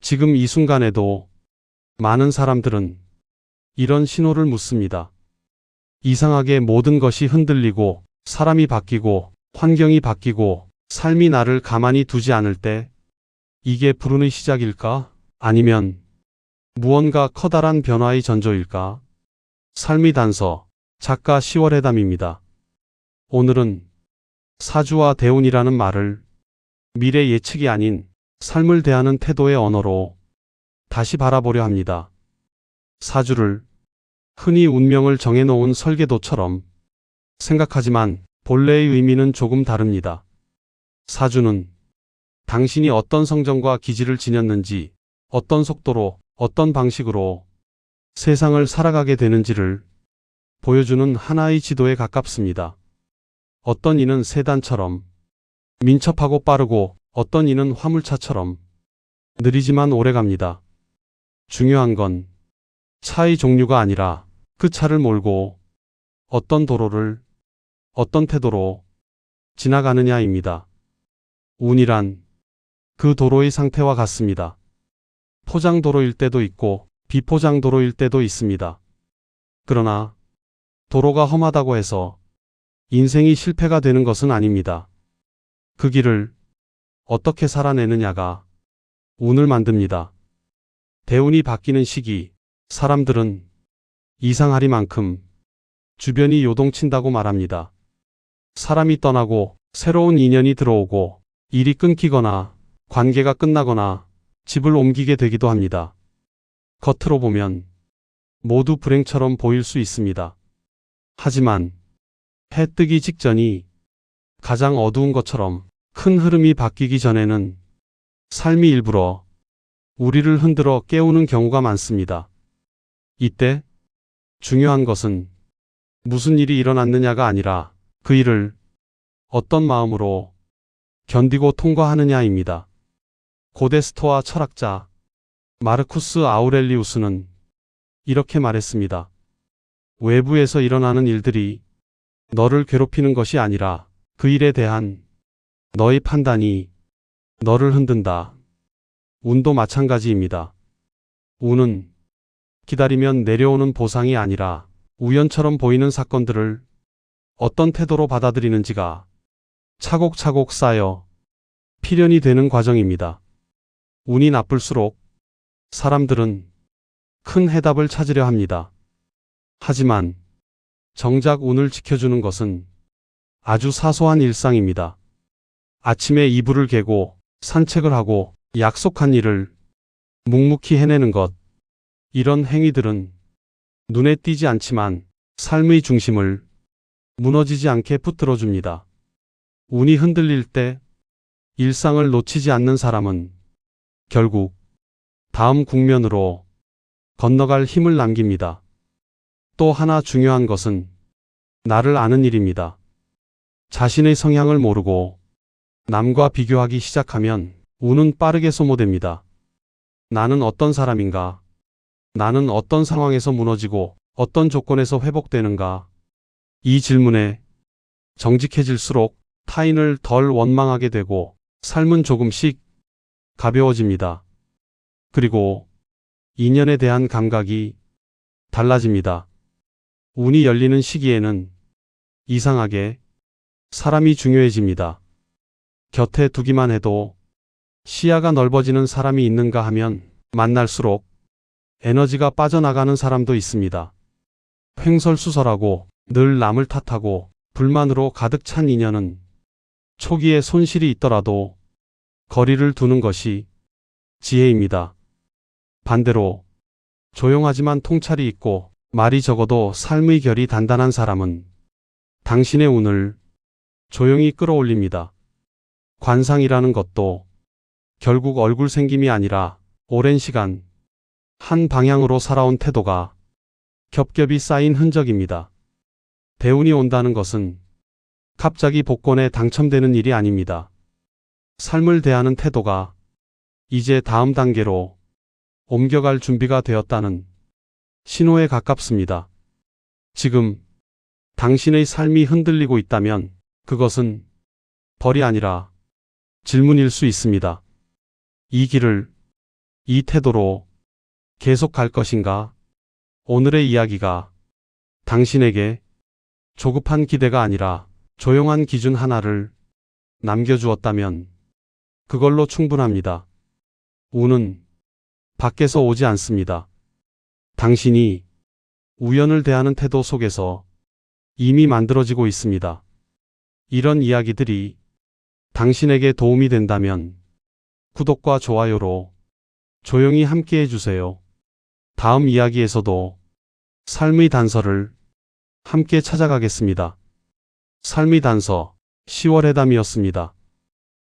지금 이 순간에도 많은 사람들은 이런 신호를 묻습니다. 이상하게 모든 것이 흔들리고 사람이 바뀌고 환경이 바뀌고 삶이 나를 가만히 두지 않을 때 이게 불운의 시작일까? 아니면 무언가 커다란 변화의 전조일까? 삶의 단서, 작가 10월 해담입니다. 오늘은 사주와 대운이라는 말을 미래 예측이 아닌 삶을 대하는 태도의 언어로 다시 바라보려 합니다. 사주를 흔히 운명을 정해놓은 설계도처럼 생각하지만 본래의 의미는 조금 다릅니다. 사주는 당신이 어떤 성정과 기질을 지녔는지, 어떤 속도로, 어떤 방식으로 세상을 살아가게 되는지를 보여주는 하나의 지도에 가깝습니다. 어떤 이는 세단처럼 민첩하고 빠르고 어떤 이는 화물차처럼 느리지만 오래갑니다. 중요한 건 차의 종류가 아니라 그 차를 몰고 어떤 도로를 어떤 태도로 지나가느냐입니다. 운이란 그 도로의 상태와 같습니다. 포장도로일 때도 있고 비포장도로일 때도 있습니다. 그러나 도로가 험하다고 해서 인생이 실패가 되는 것은 아닙니다. 그 길을 어떻게 살아내느냐가 운을 만듭니다. 대운이 바뀌는 시기, 사람들은 이상하리만큼 주변이 요동친다고 말합니다. 사람이 떠나고 새로운 인연이 들어오고 일이 끊기거나 관계가 끝나거나 집을 옮기게 되기도 합니다. 겉으로 보면 모두 불행처럼 보일 수 있습니다. 하지만 해 뜨기 직전이 가장 어두운 것처럼 큰 흐름이 바뀌기 전에는 삶이 일부러 우리를 흔들어 깨우는 경우가 많습니다. 이때 중요한 것은 무슨 일이 일어났느냐가 아니라 그 일을 어떤 마음으로 견디고 통과하느냐입니다. 고대 스토아 철학자 마르쿠스 아우렐리우스는 이렇게 말했습니다. 외부에서 일어나는 일들이 너를 괴롭히는 것이 아니라 그 일에 대한 너의 판단이 너를 흔든다. 운도 마찬가지입니다. 운은 기다리면 내려오는 보상이 아니라 우연처럼 보이는 사건들을 어떤 태도로 받아들이는지가 차곡차곡 쌓여 필연이 되는 과정입니다. 운이 나쁠수록 사람들은 큰 해답을 찾으려 합니다. 하지만 정작 운을 지켜주는 것은 아주 사소한 일상입니다. 아침에 이불을 개고 산책을 하고 약속한 일을 묵묵히 해내는 것. 이런 행위들은 눈에 띄지 않지만 삶의 중심을 무너지지 않게 붙들어줍니다. 운이 흔들릴 때 일상을 놓치지 않는 사람은 결국 다음 국면으로 건너갈 힘을 남깁니다. 또 하나 중요한 것은 나를 아는 일입니다. 자신의 성향을 모르고 남과 비교하기 시작하면 운은 빠르게 소모됩니다. 나는 어떤 사람인가? 나는 어떤 상황에서 무너지고 어떤 조건에서 회복되는가? 이 질문에 정직해질수록 타인을 덜 원망하게 되고 삶은 조금씩 가벼워집니다. 그리고 인연에 대한 감각이 달라집니다. 운이 열리는 시기에는 이상하게 사람이 중요해집니다. 곁에 두기만 해도 시야가 넓어지는 사람이 있는가 하면 만날수록 에너지가 빠져나가는 사람도 있습니다. 횡설수설하고 늘 남을 탓하고 불만으로 가득 찬 인연은 초기에 손실이 있더라도 거리를 두는 것이 지혜입니다. 반대로 조용하지만 통찰이 있고 말이 적어도 삶의 결이 단단한 사람은 당신의 운을 조용히 끌어올립니다. 관상이라는 것도 결국 얼굴 생김이 아니라 오랜 시간 한 방향으로 살아온 태도가 겹겹이 쌓인 흔적입니다. 대운이 온다는 것은 갑자기 복권에 당첨되는 일이 아닙니다. 삶을 대하는 태도가 이제 다음 단계로 옮겨갈 준비가 되었다는 신호에 가깝습니다. 지금 당신의 삶이 흔들리고 있다면 그것은 벌이 아니라 질문일 수 있습니다. 이 길을 이 태도로 계속 갈 것인가? 오늘의 이야기가 당신에게 조급한 기대가 아니라 조용한 기준 하나를 남겨주었다면 그걸로 충분합니다. 운은 밖에서 오지 않습니다. 당신이 우연을 대하는 태도 속에서 이미 만들어지고 있습니다. 이런 이야기들이 당신에게 도움이 된다면 구독과 좋아요로 조용히 함께 해주세요. 다음 이야기에서도 삶의 단서를 함께 찾아가겠습니다. 삶의 단서 10월 해담이었습니다.